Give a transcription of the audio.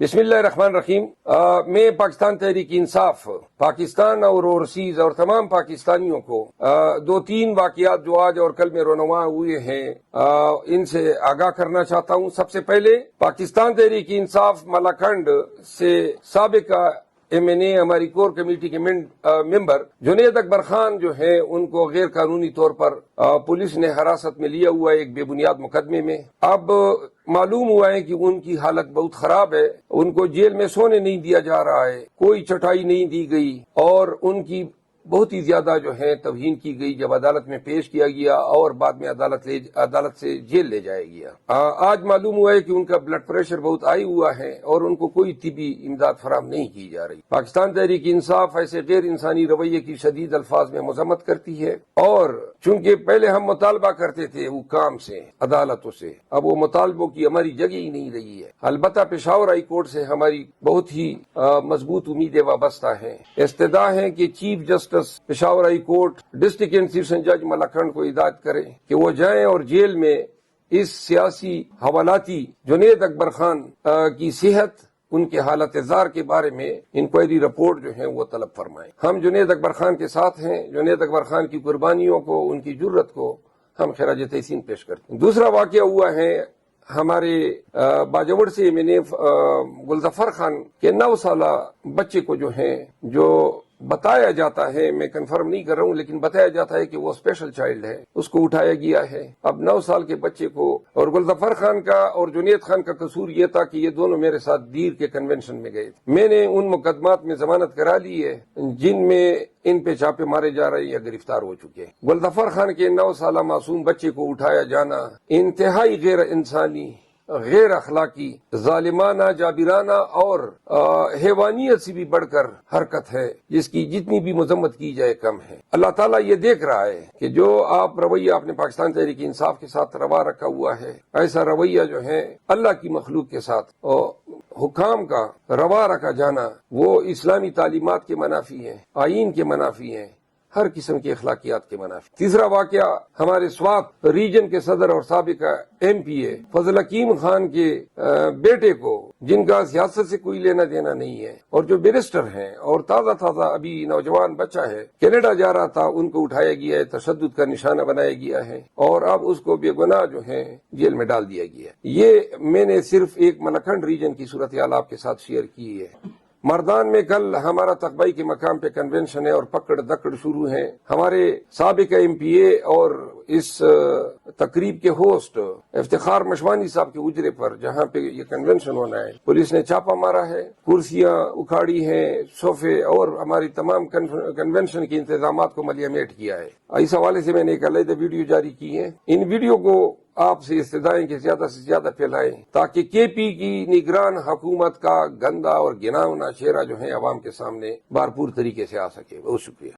بسم اللہ الرحمن الرحیم۔ میں پاکستان تحریک انصاف پاکستان اور اوورسیز اور تمام پاکستانیوں کو دو تین واقعات جو آج اور کل میں رونما ہوئے ہیں ان سے آگاہ کرنا چاہتا ہوں۔ سب سے پہلے پاکستان تحریک انصاف ملاکنڈ سے سابق MNA ہماری کور کمیٹی کے ممبر جنید اکبر خان جو ہیں ان کو غیر قانونی طور پر پولیس نے حراست میں لیا ہوا ہے ایک بے بنیاد مقدمے میں۔ اب معلوم ہوا ہے کہ ان کی حالت بہت خراب ہے، ان کو جیل میں سونے نہیں دیا جا رہا ہے، کوئی چٹائی نہیں دی گئی اور ان کی بہت ہی زیادہ جو ہے توہین کی گئی جب عدالت میں پیش کیا گیا اور بعد میں عدالت سے جیل لے جایا گیا۔ آج معلوم ہوا ہے کہ ان کا بلڈ پریشر بہت ہائی ہوا ہے اور ان کو کوئی طبی امداد فراہم نہیں کی جا رہی۔ پاکستان تحریک انصاف ایسے غیر انسانی رویے کی شدید الفاظ میں مذمت کرتی ہے، اور چونکہ پہلے ہم مطالبہ کرتے تھے حکام سے، عدالتوں سے، اب وہ مطالبوں کی ہماری جگہ ہی نہیں رہی ہے۔ البتہ پشاور ہائی کورٹ سے ہماری بہت ہی مضبوط امیدیں وابستہ ہیں۔ استدعا ہے کہ chief justice Peshawar high court district and session جج ملاکنڈ کو ہدایت کریں کہ وہ جائیں اور جیل میں اس سیاسی حوالاتی جنید اکبر خان کی صحت، ان کے حالت زار کے بارے میں انکوائری رپورٹ جو ہے وہ طلب فرمائیں۔ ہم جنید اکبر خان کے ساتھ ہیں۔ جنید اکبر خان کی قربانیوں کو، ان کی جرت کو ہم خراج تحسین پیش کرتے ہیں۔ دوسرا واقعہ ہوا ہے ہمارے باجوڑ سے MNA گلظفر خان کے 9 سالہ بچے کو جو ہے، جو بتایا جاتا ہے، میں کنفرم نہیں کر رہا ہوں لیکن بتایا جاتا ہے کہ وہ اسپیشل چائلڈ ہے، اس کو اٹھایا گیا ہے۔ اب 9 سال کے بچے کو، اور گلظفر خان کا اور جنید خان کا قصور یہ تھا کہ یہ دونوں میرے ساتھ دیر کے کنونشن میں گئے تھے۔ میں نے ان مقدمات میں ضمانت کرا لی ہے جن میں ان پہ چھاپے مارے جا رہے یا گرفتار ہو چکے ہیں۔ گلظفر خان کے 9 سالہ معصوم بچے کو اٹھایا جانا انتہائی غیر انسانی، غیر اخلاقی، ظالمانہ، جابرانہ اور حیوانیت سے بھی بڑھ کر حرکت ہے جس کی جتنی بھی مذمت کی جائے کم ہے۔ اللہ تعالیٰ یہ دیکھ رہا ہے کہ جو رویہ آپ نے پاکستان تحریک انصاف کے ساتھ روا رکھا ہوا ہے، ایسا رویہ جو ہے اللہ کی مخلوق کے ساتھ اور حکام کا روا رکھا جانا وہ اسلامی تعلیمات کے منافی ہیں، آئین کے منافی ہیں، ہر قسم کی اخلاقیات کے منافی۔ تیسرا واقعہ ہمارے سوات ریجن کے صدر اور سابق MPA فضل حکیم خان کے بیٹے کو، جن کا سیاست سے کوئی لینا دینا نہیں ہے اور جو بیرسٹر ہیں اور تازہ ابھی نوجوان بچہ ہے، کینیڈا جا رہا تھا، ان کو اٹھایا گیا ہے، تشدد کا نشانہ بنایا گیا ہے اور اب اس کو بے گناہ جو ہے جیل میں ڈال دیا گیا ہے۔ یہ میں نے صرف ایک ملاکنڈ ریجن کی صورتحال آپ کے ساتھ شیئر کی ہے۔ مردان میں کل ہمارا تقبائی کے مقام پہ کنونشن ہے اور پکڑ دکڑ شروع ہیں۔ ہمارے سابق MPA اور اس تقریب کے ہوسٹ افتخار مشوانی صاحب کے اجرے پر، جہاں پہ یہ کنونشن ہونا ہے، پولیس نے چھاپا مارا ہے، کرسیاں اکھاڑی ہیں، صوفے اور ہماری تمام کنونشن کے انتظامات کو ملیمیٹ کیا ہے۔ اس حوالے سے میں نے ایک علیحدہ ویڈیو جاری کی ہے۔ ان ویڈیو کو آپ سے استدعائیں کہ زیادہ سے زیادہ پھیلائیں تاکہ KP کی نگران حکومت کا گندا اور گھناؤنا چہرہ جو ہے عوام کے سامنے بھرپور طریقے سے آ سکے۔ بہت شکریہ۔